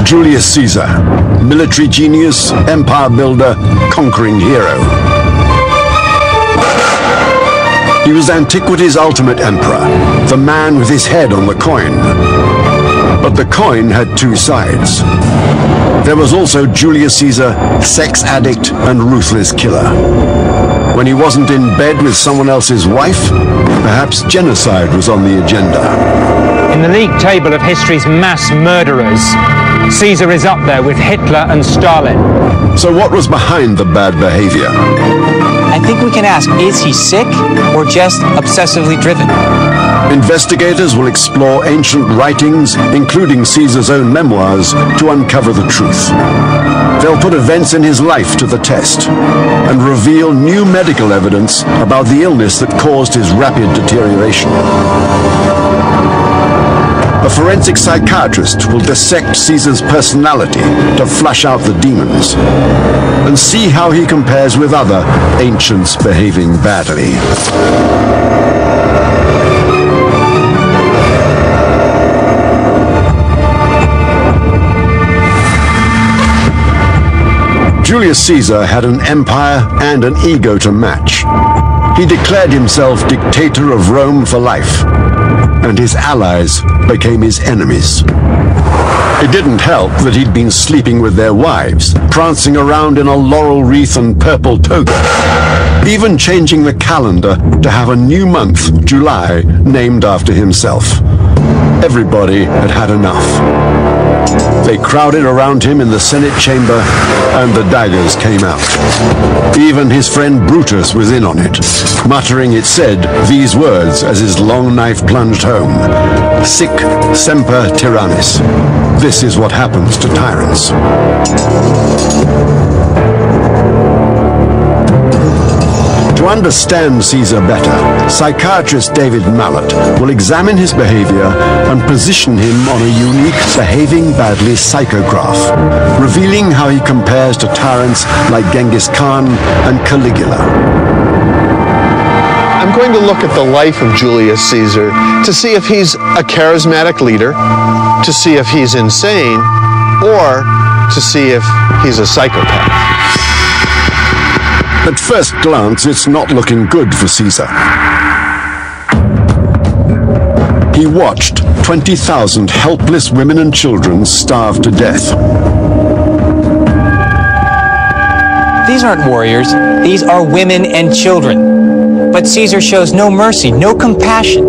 Julius Caesar, military genius, empire builder, conquering hero. He was antiquity's ultimate emperor, the man with his head on the coin. But the coin had two sides. There was also Julius Caesar, sex addict and ruthless killer. When he wasn't in bed with someone else's wife, perhaps genocide was on the agenda. In the league table of history's mass murderers, Caesar is up there with Hitler and Stalin. So what was behind the bad behavior? I think we can ask, is he sick or just obsessively driven? Investigators will explore ancient writings, including Caesar's own memoirs, to uncover the truth. They'll put events in his life to the test and reveal new medical evidence about the illness that caused his rapid deterioration. A forensic psychiatrist will dissect Caesar's personality to flush out the demons and see how he compares with other ancients behaving badly. Julius Caesar had an empire and an ego to match. He declared himself dictator of Rome for life, and his allies became his enemies. It didn't help that he'd been sleeping with their wives, prancing around in a laurel wreath and purple toga, even changing the calendar to have a new month, July, named after himself. Everybody had had enough. They crowded around him in the Senate chamber, and the daggers came out. Even his friend Brutus was in on it, muttering, it said, these words as his long knife plunged home. Sic semper tyrannis. This is what happens to tyrants. To understand Caesar better, psychiatrist David Mallet will examine his behavior and position him on a unique behaving badly psychograph, revealing how he compares to tyrants like Genghis Khan and Caligula. I'm going to look at the life of Julius Caesar to see if he's a charismatic leader, to see if he's insane, or to see if he's a psychopath. At first glance, it's not looking good for Caesar. He watched 20,000 helpless women and children starve to death. These aren't warriors. These are women and children. But Caesar shows no mercy, no compassion.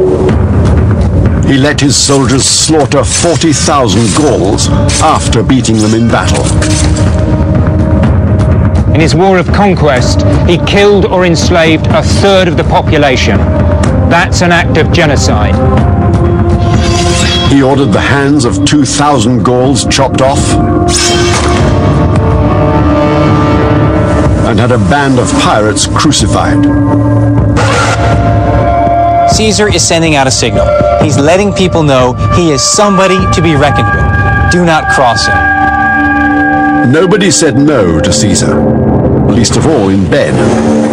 He let his soldiers slaughter 40,000 Gauls after beating them in battle. In his war of conquest, he killed or enslaved a third of the population. That's an act of genocide. He ordered the hands of 2,000 Gauls chopped off and had a band of pirates crucified. Caesar is sending out a signal. He's letting people know he is somebody to be reckoned with. Do not cross him. Nobody said no to Caesar, least of all in bed.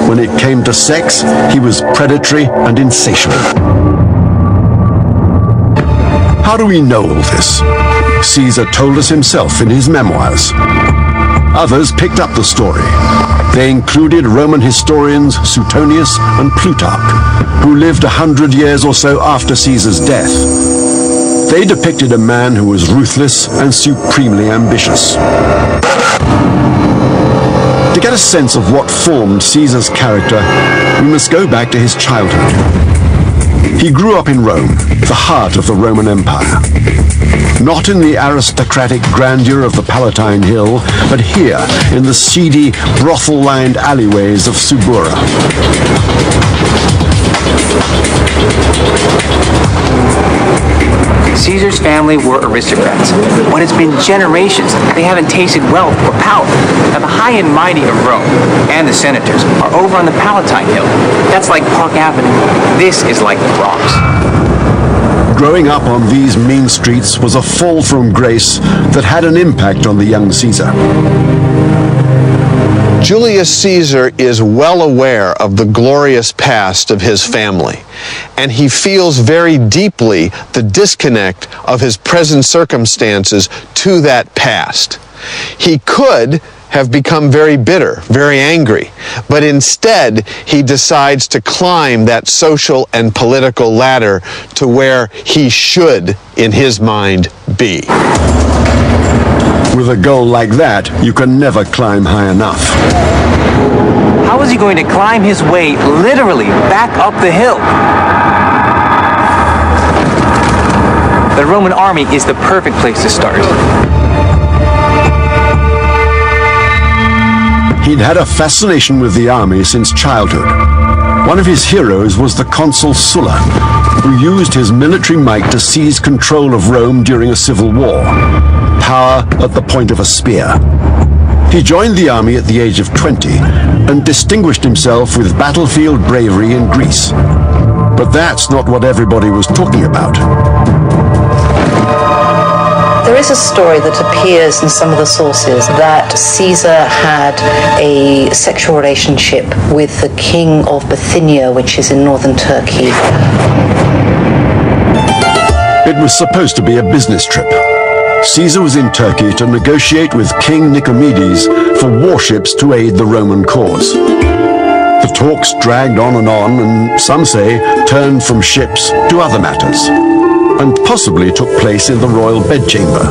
When it came to sex, he was predatory and insatiable. How do we know all this? Caesar told us himself in his memoirs. Others picked up the story. They included Roman historians Suetonius and Plutarch, who lived 100 years or so after Caesar's death. They depicted a man who was ruthless and supremely ambitious. To get a sense of what formed Caesar's character, we must go back to his childhood. He grew up in Rome, the heart of the Roman Empire. Not in the aristocratic grandeur of the Palatine Hill, but here in the seedy, brothel-lined alleyways of Subura. Caesar's family were aristocrats, but it's been generations. They haven't tasted wealth or power. Now the high and mighty of Rome and the senators are over on the Palatine Hill. That's like Park Avenue. This is like the Bronx. growing up on these mean streets was a fall from grace that had an impact on the young Caesar. Julius Caesar is well aware of the glorious past of his family, and he feels very deeply the disconnect of his present circumstances to that past. He could have become very bitter, very angry, but instead he decides to climb that social and political ladder to where he should, in his mind, be. With a goal like that, you can never climb high enough. How is he going to climb his way literally back up the hill? The Roman army is the perfect place to start. He'd had a fascination with the army since childhood. One of his heroes was the consul Sulla, who used his military might to seize control of Rome during a civil war. Power at the point of a spear. He joined the army at the age of 20 and distinguished himself with battlefield bravery in Greece. But that's not what everybody was talking about. There is a story that appears in some of the sources that Caesar had a sexual relationship with the king of Bithynia, which is in northern Turkey. It was supposed to be a business trip. Caesar was in Turkey to negotiate with King Nicomedes for warships to aid the Roman cause. The talks dragged on, and some say turned from ships to other matters, and possibly took place in the royal bedchamber.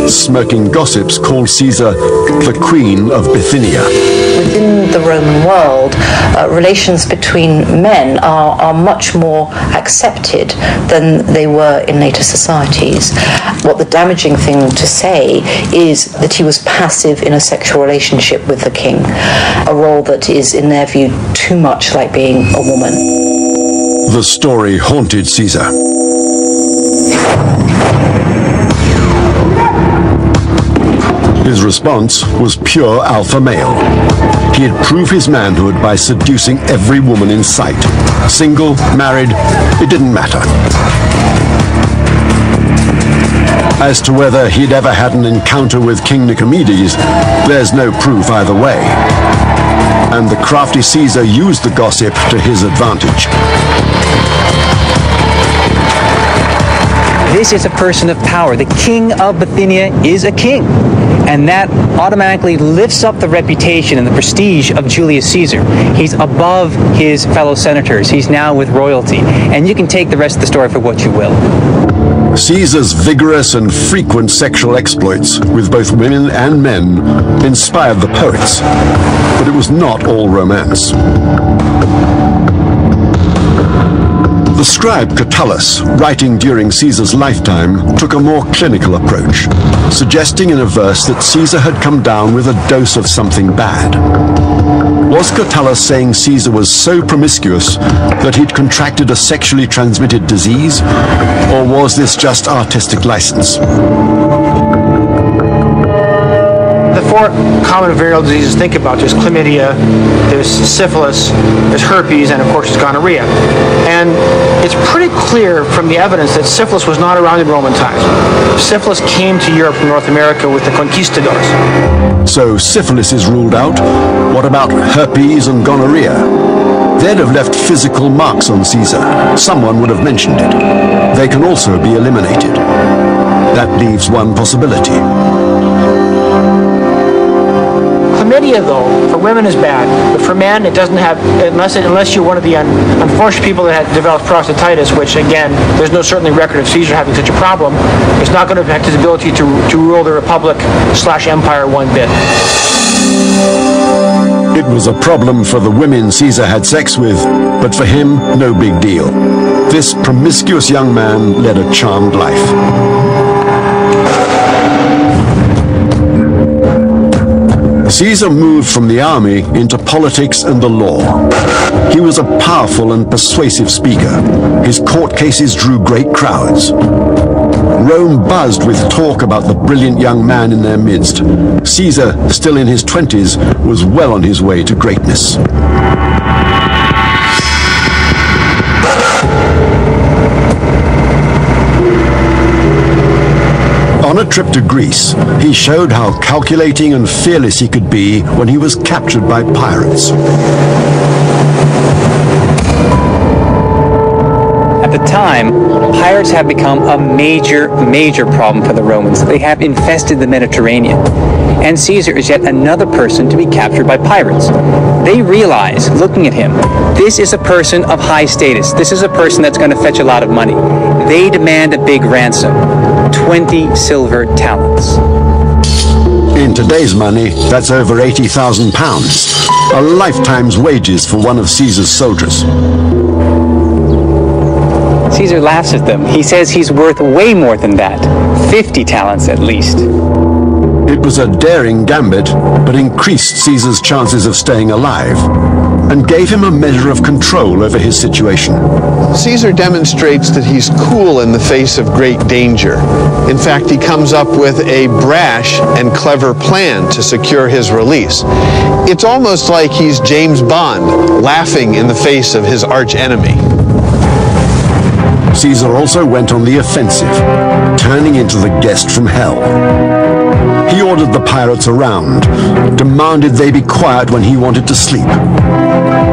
Smirking gossips called Caesar the Queen of Bithynia. Within the Roman world, relations between men are much more accepted than they were in later societies. What the damaging thing to say is that he was passive in a sexual relationship with the king, a role that is, in their view, too much like being a woman. The story haunted Caesar. His response was pure alpha male. He'd prove his manhood by seducing every woman in sight. Single, married, it didn't matter. As to whether he'd ever had an encounter with King Nicomedes, there's no proof either way. And the crafty Caesar used the gossip to his advantage. This is a person of power. The king of Bithynia is a king. And that automatically lifts up the reputation and the prestige of Julius Caesar. He's above his fellow senators. He's now with royalty. And you can take the rest of the story for what you will. Caesar's vigorous and frequent sexual exploits with both women and men inspired the poets. But it was not all romance. The scribe Catullus, writing during Caesar's lifetime, took a more clinical approach, suggesting in a verse that Caesar had come down with a dose of something bad. Was Catullus saying Caesar was so promiscuous that he'd contracted a sexually transmitted disease, or was this just artistic license? The four common venereal diseases think about, there's chlamydia, there's syphilis, there's herpes, and of course there's gonorrhea. And it's pretty clear from the evidence that syphilis was not around in Roman times. Syphilis came to Europe from North America with the conquistadors. So syphilis is ruled out. What about herpes and gonorrhea? They'd have left physical marks on Caesar. Someone would have mentioned it. They can also be eliminated. That leaves one possibility. Chlamydia, though, for women is bad, but for men it doesn't have, unless you're one of the unfortunate people that had developed prostatitis, which again, there's no certainly record of Caesar having such a problem. It's not going to affect his ability to rule the republic/empire one bit. It was a problem for the women Caesar had sex with, but for him, no big deal. This promiscuous young man led a charmed life. Caesar moved from the army into politics and the law. He was a powerful and persuasive speaker. His court cases drew great crowds. Rome buzzed with talk about the brilliant young man in their midst. Caesar, still in his 20s, was well on his way to greatness. On a trip to Greece, he showed how calculating and fearless he could be when he was captured by pirates. At the time, pirates have become a major problem for the Romans. They have infested the Mediterranean. And Caesar is yet another person to be captured by pirates. They realize, looking at him, this is a person of high status. This is a person that's going to fetch a lot of money. They demand a big ransom, 20 silver talents. In today's money, that's over 80,000 pounds, a lifetime's wages for one of Caesar's soldiers. Caesar laughs at them. He says he's worth way more than that, 50 talents at least. It was a daring gambit, but increased Caesar's chances of staying alive, and gave him a measure of control over his situation. Caesar demonstrates that he's cool in the face of great danger. In fact, he comes up with a brash and clever plan to secure his release. It's almost like he's James Bond, laughing in the face of his arch-enemy. Caesar also went on the offensive, turning into the guest from hell. He ordered the pirates around, demanded they be quiet when he wanted to sleep,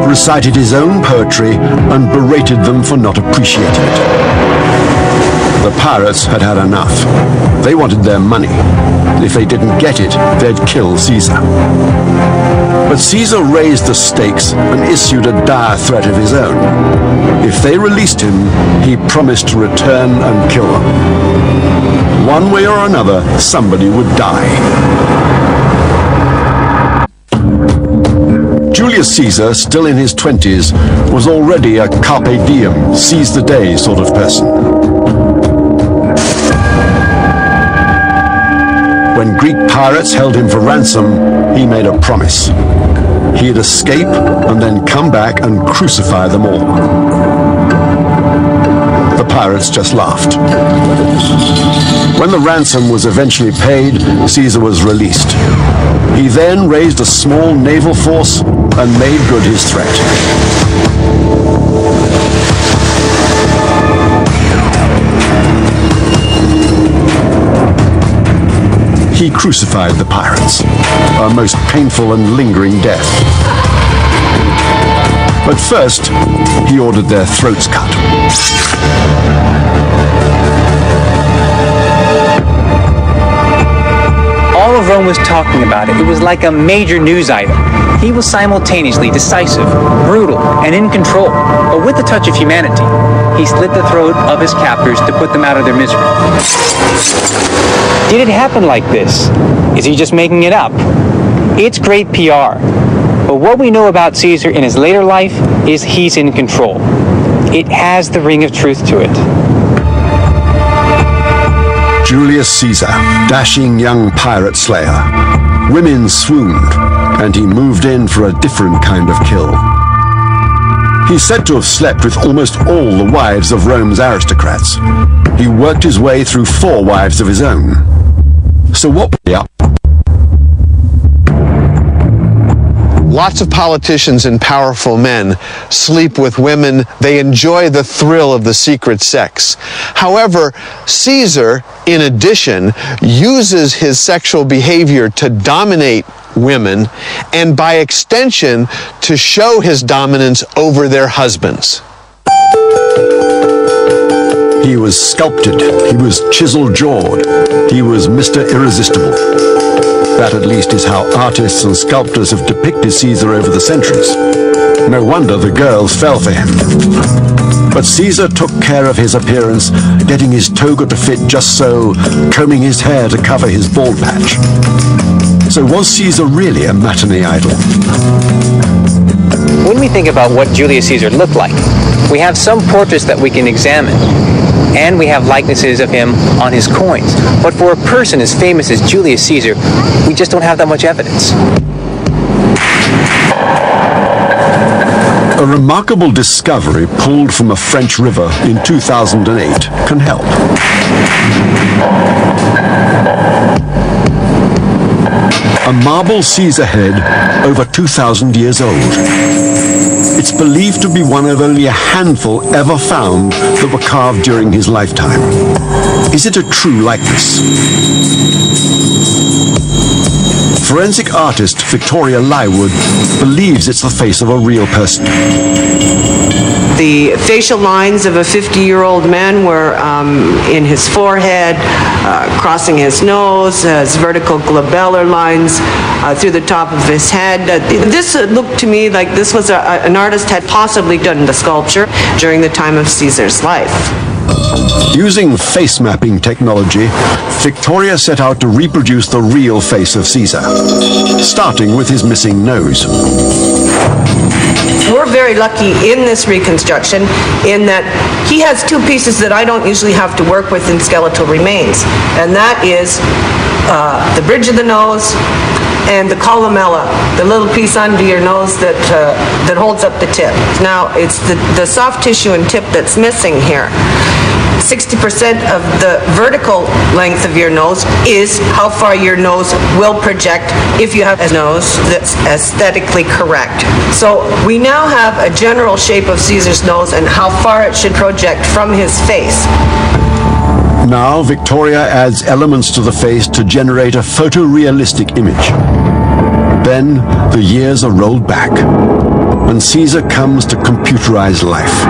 recited his own poetry, and berated them for not appreciating it. The pirates had had enough. They wanted their money. If they didn't get it, they'd kill Caesar. But Caesar raised the stakes and issued a dire threat of his own. If they released him, he promised to return and kill them. One way or another, somebody would die. Julius Caesar, still in his 20s, was already a carpe diem, seize the day sort of person. When Greek pirates held him for ransom, he made a promise. He'd escape and then come back and crucify them all. The pirates just laughed. When the ransom was eventually paid, Caesar was released. He then raised a small naval force and made good his threat. He crucified the pirates, a most painful and lingering death. But first, he ordered their throats cut. All of Rome was talking about it. It was like a major news item. He was simultaneously decisive, brutal, and in control, but with a touch of humanity. He slit the throat of his captors to put them out of their misery. Did it happen like this? Is he just making it up? It's great PR. But what we know about Caesar in his later life is he's in control. It has the ring of truth to it. Julius Caesar, dashing young pirate slayer. Women swooned, and he moved in for a different kind of kill. He's said to have slept with almost all the wives of Rome's aristocrats. He worked his way through 4 wives of his own. So what were they up? Lots of politicians and powerful men sleep with women. They enjoy the thrill of the secret sex. However, Caesar, in addition, uses his sexual behavior to dominate women and, by extension, to show his dominance over their husbands. He was sculpted. He was chisel-jawed. He was Mr. Irresistible. That at least is how artists and sculptors have depicted Caesar over the centuries. No wonder the girls fell for him. But Caesar took care of his appearance, getting his toga to fit just so, combing his hair to cover his bald patch. So was Caesar really a matinee idol? When we think about what Julius Caesar looked like, we have some portraits that we can examine, and we have likenesses of him on his coins. But for a person as famous as Julius Caesar, we just don't have that much evidence. A remarkable discovery pulled from a French river in 2008 can help. A marble Caesar head over 2,000 years old. It's believed to be one of only a handful ever found that were carved during his lifetime. Is it a true likeness? Forensic artist Victoria Lywood believes it's the face of a real person. The facial lines of a 50-year-old man were in his forehead, crossing his nose, his vertical glabellar lines through the top of his head. This looked to me like this was an artist had possibly done the sculpture during the time of Caesar's life. Using face mapping technology, Victoria set out to reproduce the real face of Caesar, starting with his missing nose. We're very lucky in this reconstruction in that he has two pieces that I don't usually have to work with in skeletal remains, and that is the bridge of the nose and the columella, the little piece under your nose that holds up the tip. Now, it's the soft tissue and tip that's missing here. 60% of the vertical length of your nose is how far your nose will project if you have a nose that's aesthetically correct. So we now have a general shape of Caesar's nose and how far it should project from his face. Now Victoria adds elements to the face to generate a photorealistic image. Then the years are rolled back, and Caesar comes to computerize life.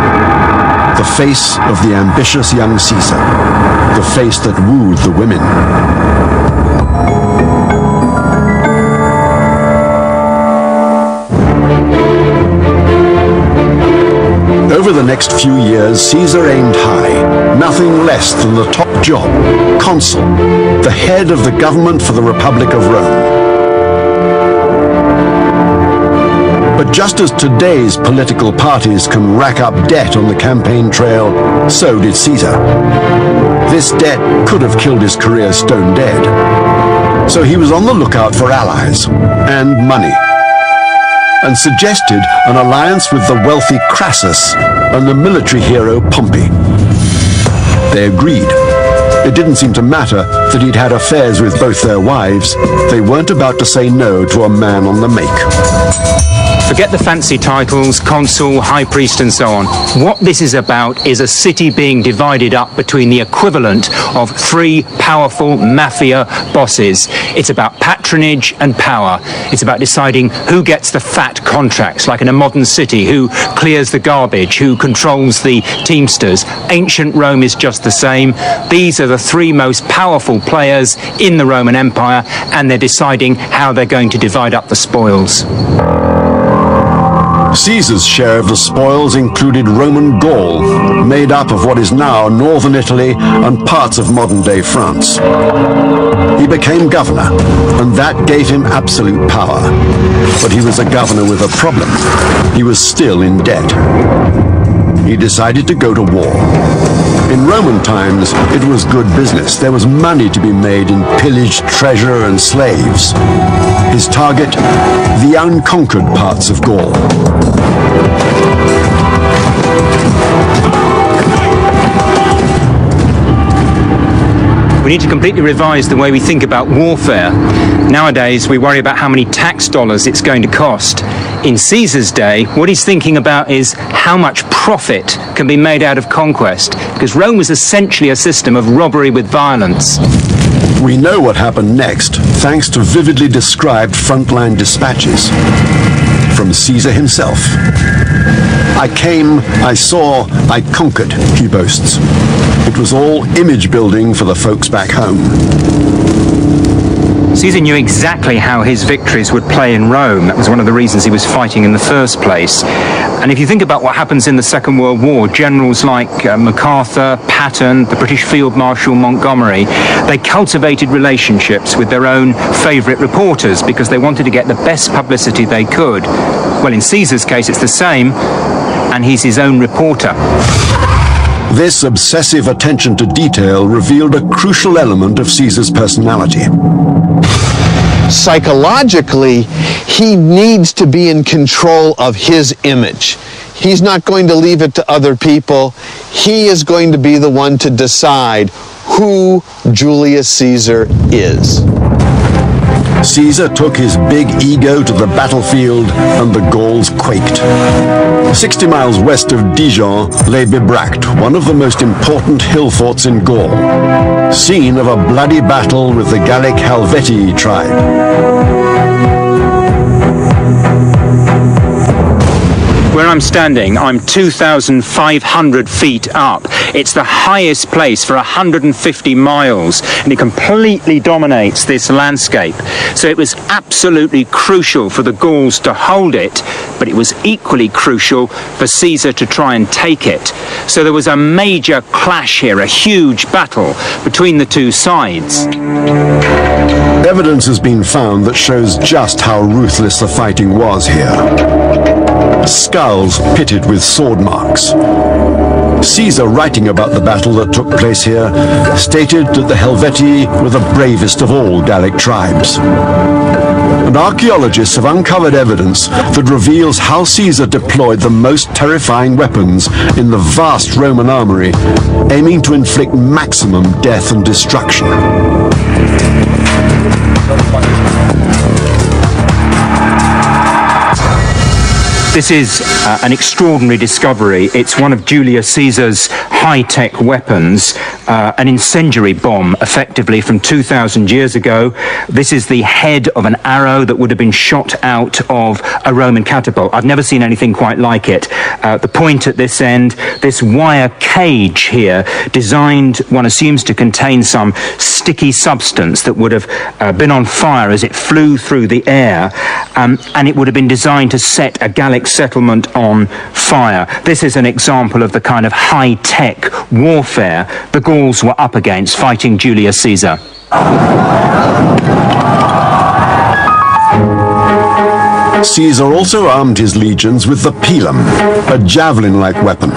The face of the ambitious young Caesar, the face that wooed the women. Over the next few years, Caesar aimed high, nothing less than the top job, consul, the head of the government for the Republic of Rome. But just as today's political parties can rack up debt on the campaign trail, so did Caesar. This debt could have killed his career stone dead. So he was on the lookout for allies and money, and suggested an alliance with the wealthy Crassus and the military hero Pompey. They agreed. It didn't seem to matter that he'd had affairs with both their wives. They weren't about to say no to a man on the make. Forget the fancy titles, consul, high priest and so on. What this is about is a city being divided up between the equivalent of three powerful mafia bosses. It's about patronage and power. It's about deciding who gets the fat contracts, like in a modern city, who clears the garbage, who controls the teamsters. Ancient Rome is just the same. These are the three most powerful players in the Roman Empire, and they're deciding how they're going to divide up the spoils. Caesar's share of the spoils included Roman Gaul, made up of what is now northern Italy and parts of modern-day France. He became governor, and that gave him absolute power. But he was a governor with a problem. He was still in debt. He decided to go to war. In Roman times, it was good business. There was money to be made in pillaged treasure and slaves. His target, the unconquered parts of Gaul. We need to completely revise the way we think about warfare. Nowadays, we worry about how many tax dollars it's going to cost. In Caesar's day, what he's thinking about is how much profit can be made out of conquest, because Rome was essentially a system of robbery with violence. We know what happened next, thanks to vividly described frontline dispatches from Caesar himself. I came, I saw, I conquered, he boasts. It was all image building for the folks back home. Caesar knew exactly how his victories would play in Rome. That was one of the reasons he was fighting in the first place. And if you think about what happens in the Second World War, generals like MacArthur, Patton, the British Field Marshal Montgomery, they cultivated relationships with their own favourite reporters because they wanted to get the best publicity they could. Well, in Caesar's case, it's the same, and he's his own reporter. This obsessive attention to detail revealed a crucial element of Caesar's personality. Psychologically, he needs to be in control of his image. He's not going to leave it to other people. He is going to be the one to decide who Julius Caesar is. Caesar took his big ego to the battlefield and the Gauls quaked. 60 miles west of Dijon lay Bibracte, one of the most important hill forts in Gaul, scene of a bloody battle with the Gallic Helvetii tribe. Where I'm standing, I'm 2,500 feet up. It's the highest place for 150 miles, and it completely dominates this landscape. So it was absolutely crucial for the Gauls to hold it, but it was equally crucial for Caesar to try and take it. So there was a major clash here, a huge battle between the two sides. Evidence has been found that shows just how ruthless the fighting was here. Skulls pitted with sword marks. Caesar, writing about the battle that took place here, stated that the Helvetii were the bravest of all Gallic tribes. And archaeologists have uncovered evidence that reveals how Caesar deployed the most terrifying weapons in the vast Roman armory, aiming to inflict maximum death and destruction. This is an extraordinary discovery. It's one of Julius Caesar's high-tech weapons, an incendiary bomb, effectively, from 2,000 years ago. This is the head of an arrow that would have been shot out of a Roman catapult. I've never seen anything quite like it. The point at this end, this wire cage here, designed, one assumes, to contain some sticky substance that would have been on fire as it flew through the air, and it would have been designed to set a Gallic settlement on fire. This is an example of the kind of high-tech warfare the Gauls were up against fighting Julius Caesar. Caesar also armed his legions with the pilum, a javelin-like weapon.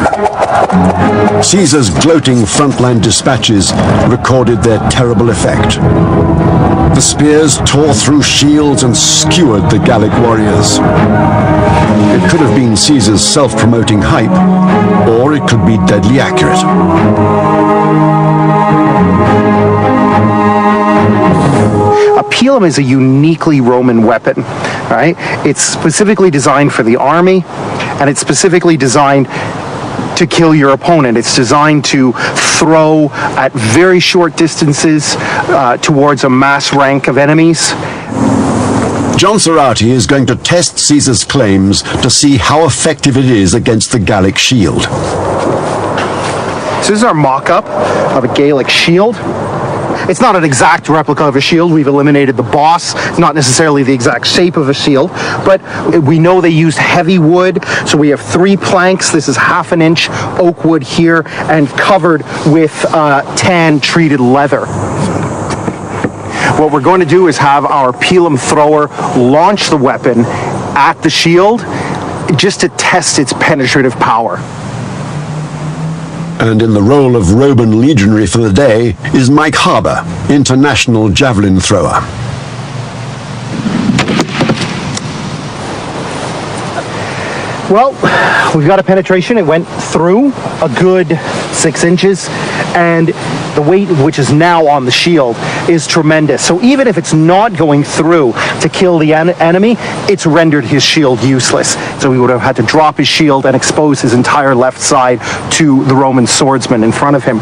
Caesar's gloating frontline dispatches recorded their terrible effect. The spears tore through shields and skewered the Gallic warriors. It could have been Caesar's self-promoting hype, or it could be deadly accurate. A pilum is a uniquely Roman weapon, right? It's specifically designed for the army, and it's specifically designed to kill your opponent. It's designed to throw at very short distances towards a mass rank of enemies. John Serrati is going to test Caesar's claims to see how effective it is against the Gallic shield. So this is our mock-up of a Gallic shield. It's not an exact replica of a shield. We've eliminated the boss, not necessarily the exact shape of a shield, but we know they used heavy wood. So we have 3 planks. This is 1/2 inch oak wood here and covered with tan treated leather. What we're going to do is have our pilum thrower launch the weapon at the shield just to test its penetrative power. And in the role of Roman legionary for the day is Mike Harbour, international javelin thrower. Well, we've got a penetration. It went through a good 6 inches, and the weight which is now on the shield is tremendous. So even if it's not going through to kill the enemy, it's rendered his shield useless. So he would have had to drop his shield and expose his entire left side to the Roman swordsman in front of him.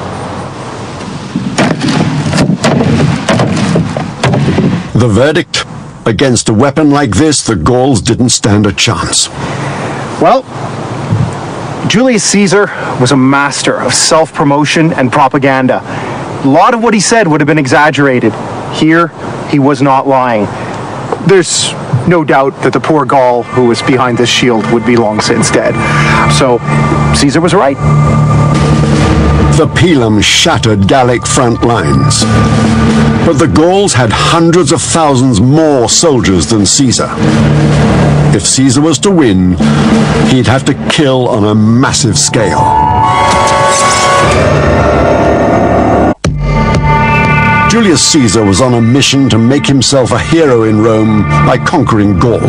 The verdict? Against a weapon like this, the Gauls didn't stand a chance. Well, Julius Caesar was a master of self-promotion and propaganda. A lot of what he said would have been exaggerated. Here, he was not lying. There's no doubt that the poor Gaul who was behind this shield would be long since dead. So, Caesar was right. The pilum shattered Gallic front lines. But the Gauls had hundreds of thousands more soldiers than Caesar. If Caesar was to win, he'd have to kill on a massive scale. Julius Caesar was on a mission to make himself a hero in Rome by conquering Gaul.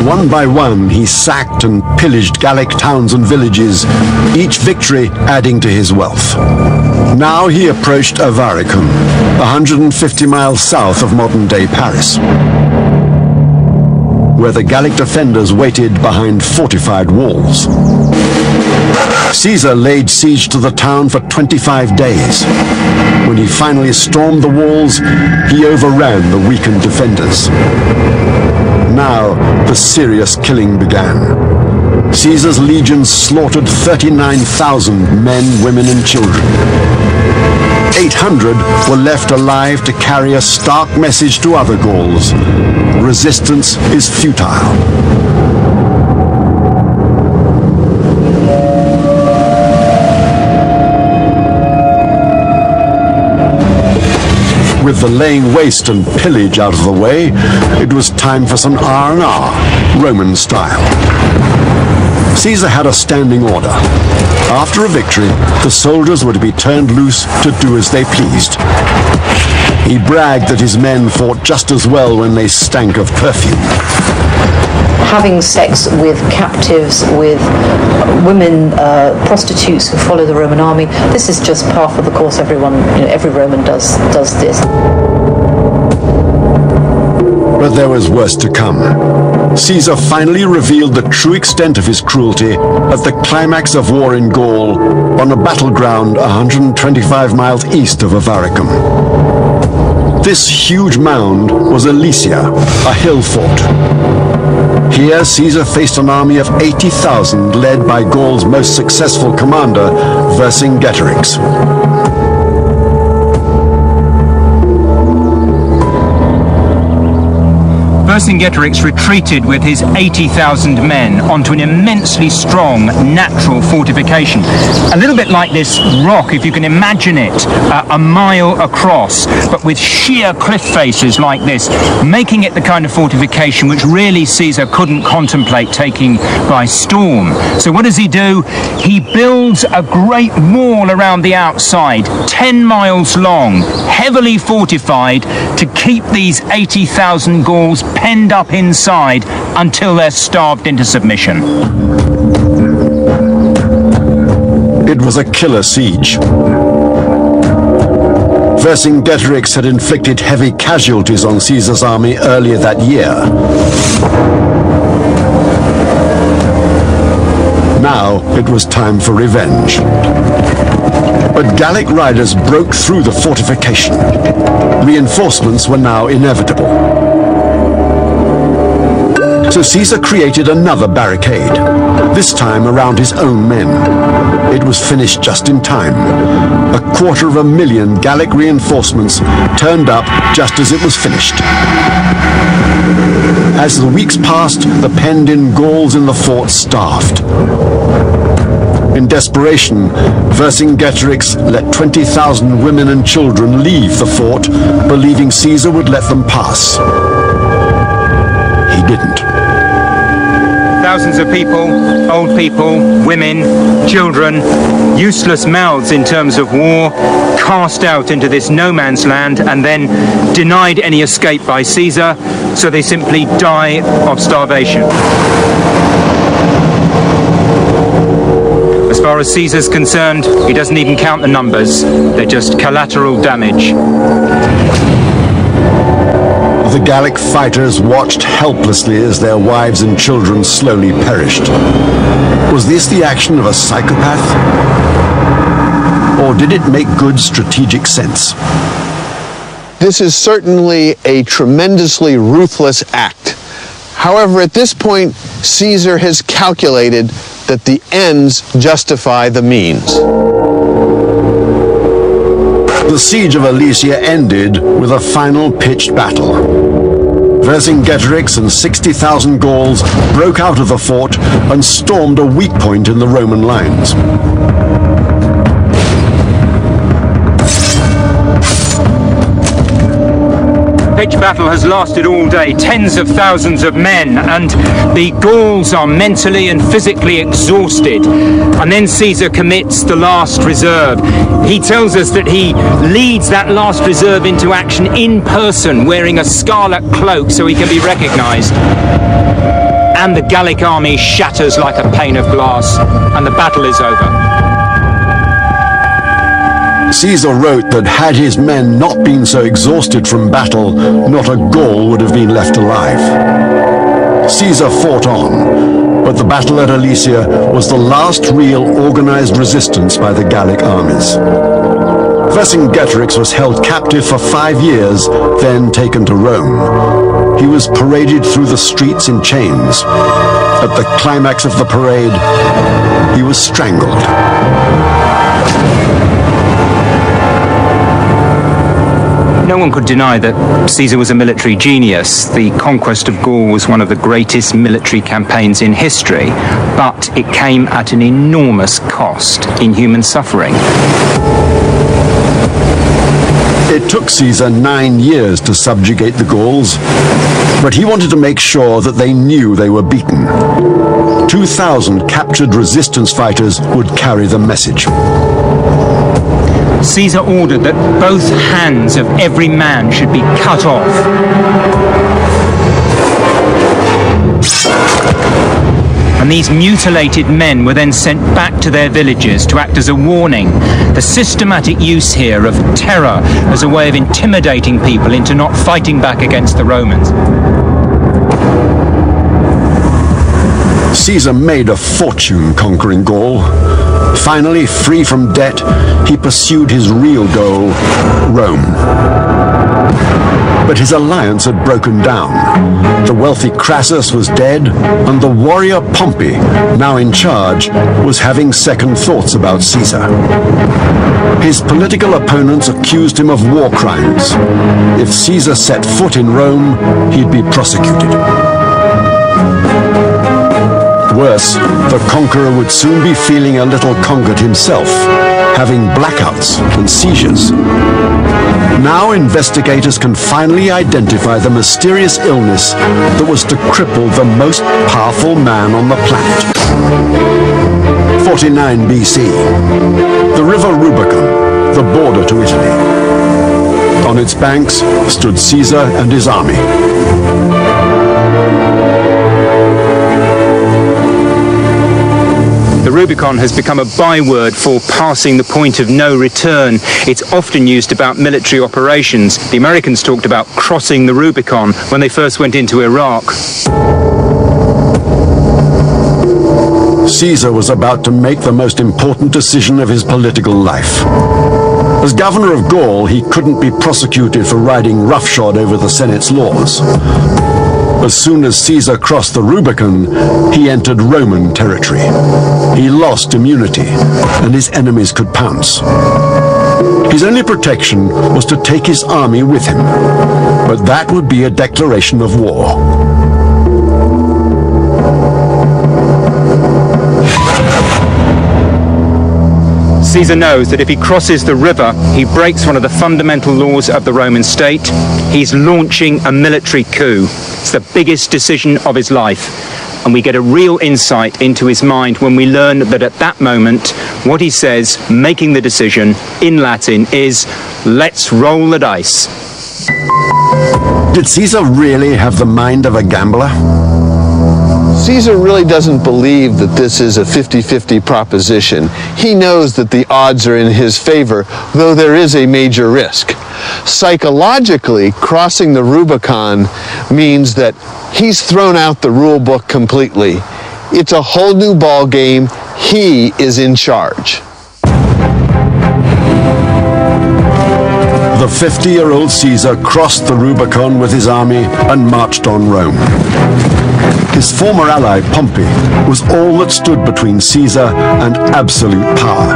One by one, he sacked and pillaged Gallic towns and villages, each victory adding to his wealth. Now he approached Avaricum, 150 miles south of modern-day Paris, where the Gallic defenders waited behind fortified walls. Caesar laid siege to the town for 25 days. When he finally stormed the walls, he overran the weakened defenders. Now, the serious killing began. Caesar's legions slaughtered 39,000 men, women, and children. 800 were left alive to carry a stark message to other Gauls. Resistance is futile. With the laying waste and pillage out of the way, it was time for some R&R, Roman style. Caesar had a standing order. After a victory, the soldiers were to be turned loose to do as they pleased. He bragged that his men fought just as well when they stank of perfume. Having sex with captives, with women, prostitutes who follow the Roman army, this is just par for the course. Everyone, every Roman does this. But there was worse to come. Caesar finally revealed the true extent of his cruelty at the climax of war in Gaul on a battleground 125 miles east of Avaricum. This huge mound was Elysia, a hill fort. Here, Caesar faced an army of 80,000 led by Gaul's most successful commander, Vercingetorix. Vercingetorix retreated with his 80,000 men onto an immensely strong natural fortification. A little bit like this rock, if you can imagine it, a mile across, but with sheer cliff faces like this, making it the kind of fortification which really Caesar couldn't contemplate taking by storm. So what does he do? He builds a great wall around the outside, 10 miles long, heavily fortified, to keep these 80,000 Gauls penned up inside until they're starved into submission. It was a killer siege. Vercingetorix had inflicted heavy casualties on Caesar's army earlier that year. Now it was time for revenge. But Gallic riders broke through the fortification. Reinforcements were now inevitable. So Caesar created another barricade, this time around his own men. It was finished just in time. 250,000 Gallic reinforcements turned up just as it was finished. As the weeks passed, the penned-in Gauls in the fort starved. In desperation, Vercingetorix let 20,000 women and children leave the fort, believing Caesar would let them pass. He didn't. Thousands of people, old people, women, children, useless mouths in terms of war, cast out into this no man's land and then denied any escape by Caesar, so they simply die of starvation. As far as Caesar's concerned, he doesn't even count the numbers. They're just collateral damage. The Gallic fighters watched helplessly as their wives and children slowly perished. Was this the action of a psychopath? Or did it make good strategic sense? This is certainly a tremendously ruthless act. However, at this point, Caesar has calculated that the ends justify the means. The siege of Elysia ended with a final pitched battle. Vercingetorix and 60,000 Gauls broke out of the fort and stormed a weak point in the Roman lines. Pitched battle has lasted all day, tens of thousands of men, and the Gauls are mentally and physically exhausted. And then Caesar commits the last reserve. He tells us that he leads that last reserve into action in person, wearing a scarlet cloak so he can be recognized. And the Gallic army shatters like a pane of glass, and the battle is over. Caesar wrote that had his men not been so exhausted from battle, not a Gaul would have been left alive. Caesar fought on, but the battle at Alesia was the last real organized resistance by the Gallic armies. Vercingetorix was held captive for 5 years, then taken to Rome. He was paraded through the streets in chains. At the climax of the parade, he was strangled. No one could deny that Caesar was a military genius. The conquest of Gaul was one of the greatest military campaigns in history, but it came at an enormous cost in human suffering. It took Caesar 9 years to subjugate the Gauls, but he wanted to make sure that they knew they were beaten. 2,000 captured resistance fighters would carry the message. Caesar ordered that both hands of every man should be cut off. And these mutilated men were then sent back to their villages to act as a warning. The systematic use here of terror as a way of intimidating people into not fighting back against the Romans. Caesar made a fortune conquering Gaul. Finally, free from debt, he pursued his real goal, Rome. But his alliance had broken down. The wealthy Crassus was dead, and the warrior Pompey, now in charge, was having second thoughts about Caesar. His political opponents accused him of war crimes. If Caesar set foot in Rome, he'd be prosecuted. Worse, the conqueror would soon be feeling a little conquered himself, having blackouts and seizures. Now investigators can finally identify the mysterious illness that was to cripple the most powerful man on the planet. 49 BC. The river Rubicon, the border to Italy. On its banks stood Caesar and his army. The Rubicon has become a byword for passing the point of no return. It's often used about military operations. The Americans talked about crossing the Rubicon when they first went into Iraq. Caesar was about to make the most important decision of his political life. As governor of Gaul, he couldn't be prosecuted for riding roughshod over the Senate's laws. As soon as Caesar crossed the Rubicon, he entered Roman territory. He lost immunity, and his enemies could pounce. His only protection was to take his army with him, but that would be a declaration of war. Caesar knows that if he crosses the river, he breaks one of the fundamental laws of the Roman state. He's launching a military coup. It's the biggest decision of his life. And we get a real insight into his mind when we learn that at that moment, what he says, making the decision in Latin, is, "Let's roll the dice." Did Caesar really have the mind of a gambler? Caesar really doesn't believe that this is a 50-50 proposition. He knows that the odds are in his favor, though there is a major risk. Psychologically, crossing the Rubicon means that he's thrown out the rule book completely. It's a whole new ball game. He is in charge. The 50-year-old Caesar crossed the Rubicon with his army and marched on Rome. His former ally, Pompey, was all that stood between Caesar and absolute power.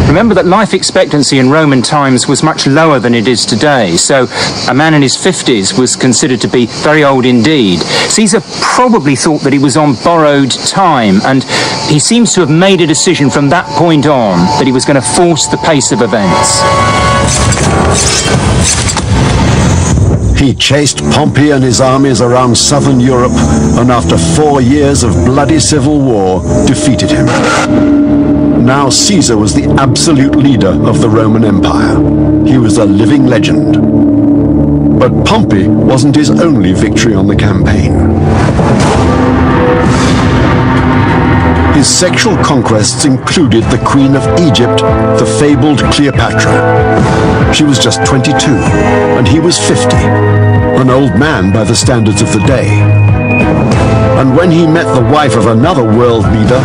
Remember that life expectancy in Roman times was much lower than it is today, so a man in his 50s was considered to be very old indeed. Caesar probably thought that he was on borrowed time, and he seems to have made a decision from that point on that he was going to force the pace of events. He chased Pompey and his armies around southern Europe, and after 4 years of bloody civil war, defeated him. Now Caesar was the absolute leader of the Roman Empire. He was a living legend. But Pompey wasn't his only victory on the campaign. His sexual conquests included the Queen of Egypt, the fabled Cleopatra. She was just 22, and he was 50, an old man by the standards of the day. And when he met the wife of another world leader,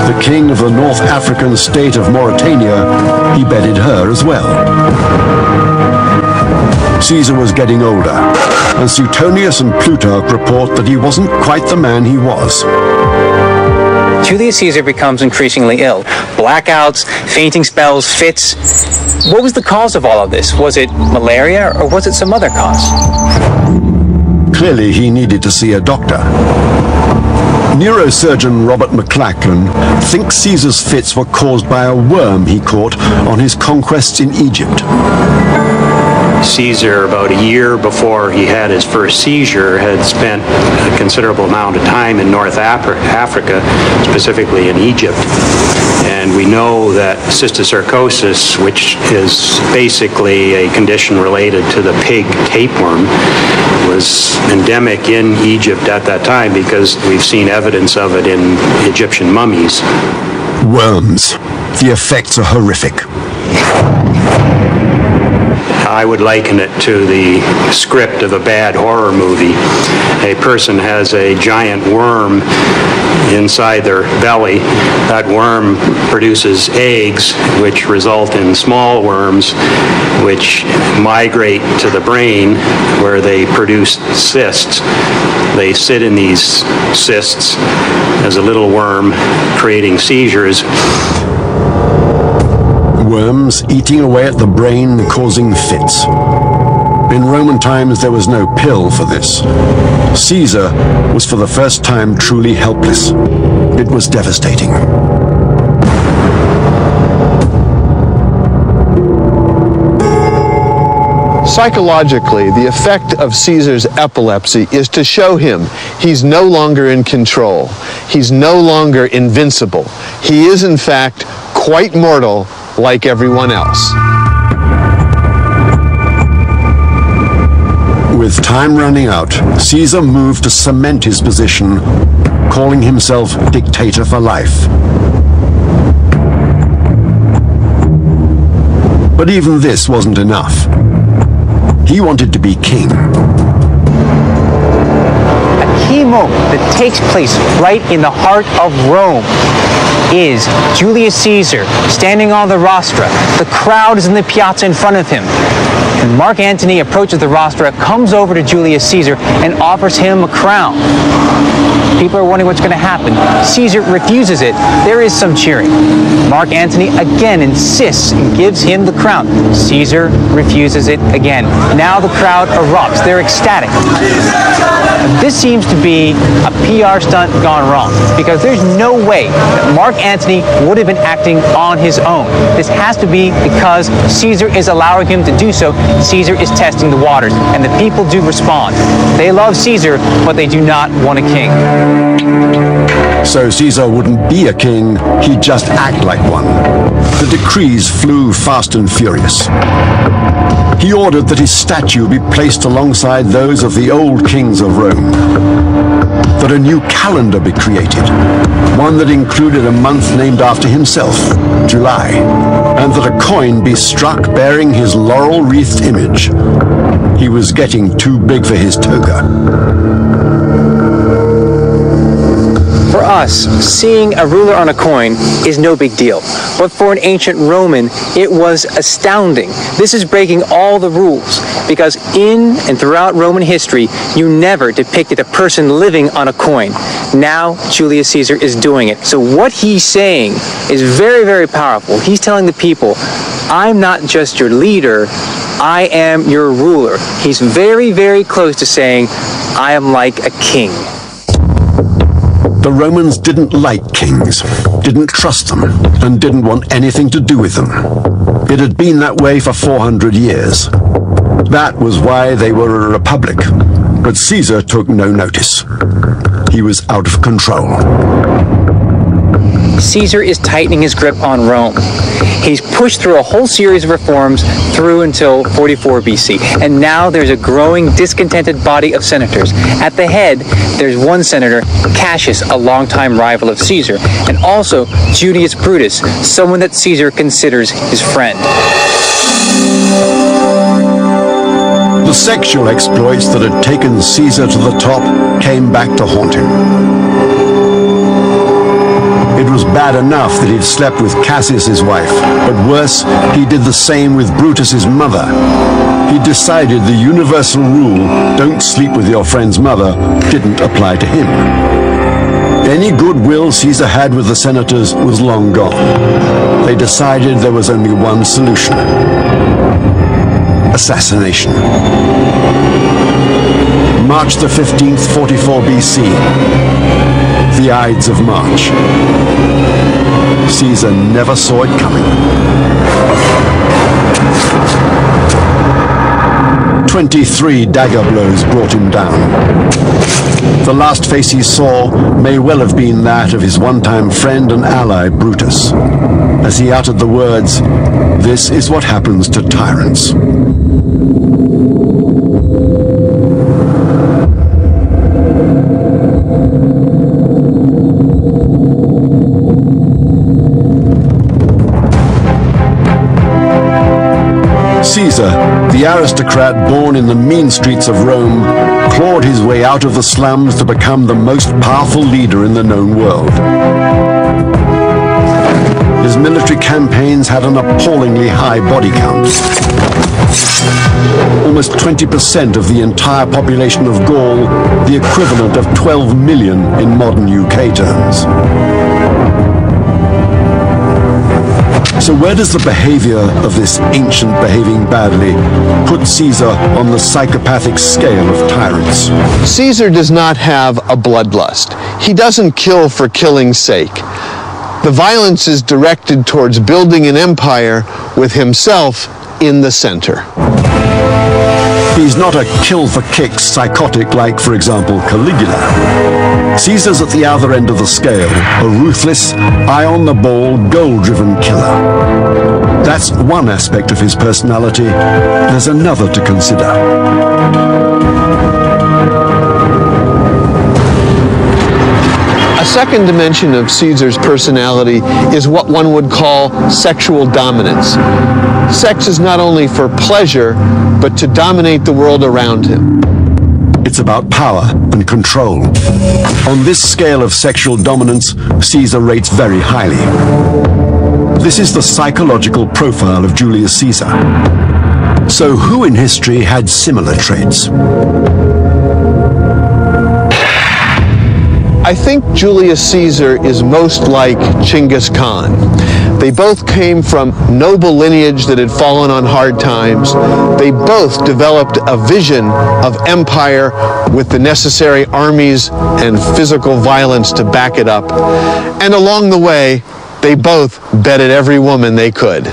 the king of the North African state of Mauritania, he bedded her as well. Caesar was getting older, and Suetonius and Plutarch report that he wasn't quite the man he was. Julius Caesar becomes increasingly ill. Blackouts, fainting spells, fits. What was the cause of all of this? Was it malaria, or was it some other cause? Clearly, he needed to see a doctor. Neurosurgeon Robert McLachlan thinks Caesar's fits were caused by a worm he caught on his conquests in Egypt. Caesar, about a year before he had his first seizure, had spent a considerable amount of time in North Africa, specifically in Egypt. And we know that cysticercosis, which is basically a condition related to the pig tapeworm, was endemic in Egypt at that time because we've seen evidence of it in Egyptian mummies. Worms. The effects are horrific. I would liken it to the script of a bad horror movie. A person has a giant worm inside their belly. That worm produces eggs, which result in small worms, which migrate to the brain, where they produce cysts. They sit in these cysts as a little worm, creating seizures. Worms eating away at the brain, causing fits. In Roman times, there was no pill for this. Caesar was for the first time truly helpless. It was devastating. Psychologically, the effect of Caesar's epilepsy is to show him he's no longer in control. He's no longer invincible. He is, in fact, quite mortal, like everyone else. With time running out, Caesar moved to cement his position, calling himself dictator for life. But even this wasn't enough. He wanted to be king. A key moment that takes place right in the heart of Rome is Julius Caesar standing on the rostra. The crowd is in the piazza in front of him. And Mark Antony approaches the rostra, comes over to Julius Caesar, and offers him a crown. People are wondering what's going to happen. Caesar refuses it. There is some cheering. Mark Antony again insists and gives him the crown. Caesar refuses it again. Now the crowd erupts. They're ecstatic. This seems to be a PR stunt gone wrong, because there's no way that Mark Antony would have been acting on his own. This has to be because Caesar is allowing him to do so. Caesar is testing the waters, and the people do respond. They love Caesar, but they do not want a king. So Caesar wouldn't be a king, he'd just act like one. The decrees flew fast and furious. He ordered that his statue be placed alongside those of the old kings of Rome. That a new calendar be created, one that included a month named after himself, July, and that a coin be struck bearing his laurel-wreathed image. He was getting too big for his toga. For us, seeing a ruler on a coin is no big deal. But for an ancient Roman, it was astounding. This is breaking all the rules, because in and throughout Roman history, you never depicted a person living on a coin. Now, Julius Caesar is doing it. So what he's saying is very, very powerful. He's telling the people, I'm not just your leader, I am your ruler. He's very, very close to saying, I am like a king. The Romans didn't like kings, didn't trust them, and didn't want anything to do with them. It had been that way for 400 years. That was why they were a republic. But Caesar took no notice. He was out of control. Caesar is tightening his grip on Rome. He's pushed through a whole series of reforms through until 44 BC, and now there's a growing discontented body of senators. At the head, there's one senator, Cassius, a longtime rival of Caesar, and also Junius Brutus, someone that Caesar considers his friend. The sexual exploits that had taken Caesar to the top came back to haunt him. It was bad enough that he'd slept with Cassius's wife, but worse, he did the same with Brutus's mother. He decided the universal rule, don't sleep with your friend's mother, didn't apply to him. Any goodwill Caesar had with the senators was long gone. They decided there was only one solution: assassination. March the 15th, 44 BC. The Ides of March. Caesar never saw it coming. 23 dagger blows brought him down. The last face he saw may well have been that of his one-time friend and ally, Brutus, as he uttered the words, "This is what happens to tyrants." Caesar, the aristocrat born in the mean streets of Rome, clawed his way out of the slums to become the most powerful leader in the known world. His military campaigns had an appallingly high body count. Almost 20% of the entire population of Gaul, the equivalent of 12 million in modern UK terms. So where does the behavior of this ancient behaving badly put Caesar on the psychopathic scale of tyrants? Caesar does not have a bloodlust. He doesn't kill for killing's sake. The violence is directed towards building an empire with himself in the center. He's not a kill-for-kicks psychotic like, for example, Caligula. Caesar's at the other end of the scale, a ruthless, eye-on-the-ball, goal-driven killer. That's one aspect of his personality. There's another to consider. A second dimension of Caesar's personality is what one would call sexual dominance. Sex is not only for pleasure, but to dominate the world around him. It's about power and control. On this scale of sexual dominance, Caesar rates very highly. This is the psychological profile of Julius Caesar. So who in history had similar traits? I think Julius Caesar is most like Genghis Khan. They both came from noble lineage that had fallen on hard times. They both developed a vision of empire with the necessary armies and physical violence to back it up. And along the way, they both bedded every woman they could.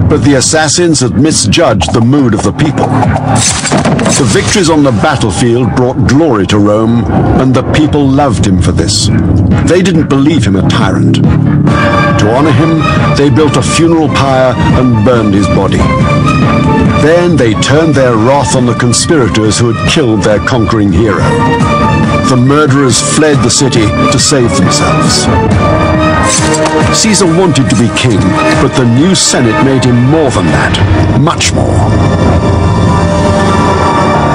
But the assassins had misjudged the mood of the people. The victories on the battlefield brought glory to Rome, and the people loved him for this. They didn't believe him a tyrant. To honor him, they built a funeral pyre and burned his body. Then they turned their wrath on the conspirators who had killed their conquering hero. The murderers fled the city to save themselves. Caesar wanted to be king, but the new Senate made him more than that, much more.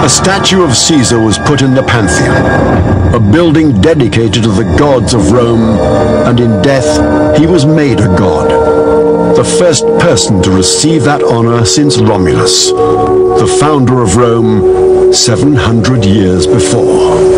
A statue of Caesar was put in the Pantheon, a building dedicated to the gods of Rome, and in death he was made a god. The first person to receive that honor since Romulus, the founder of Rome 700 years before.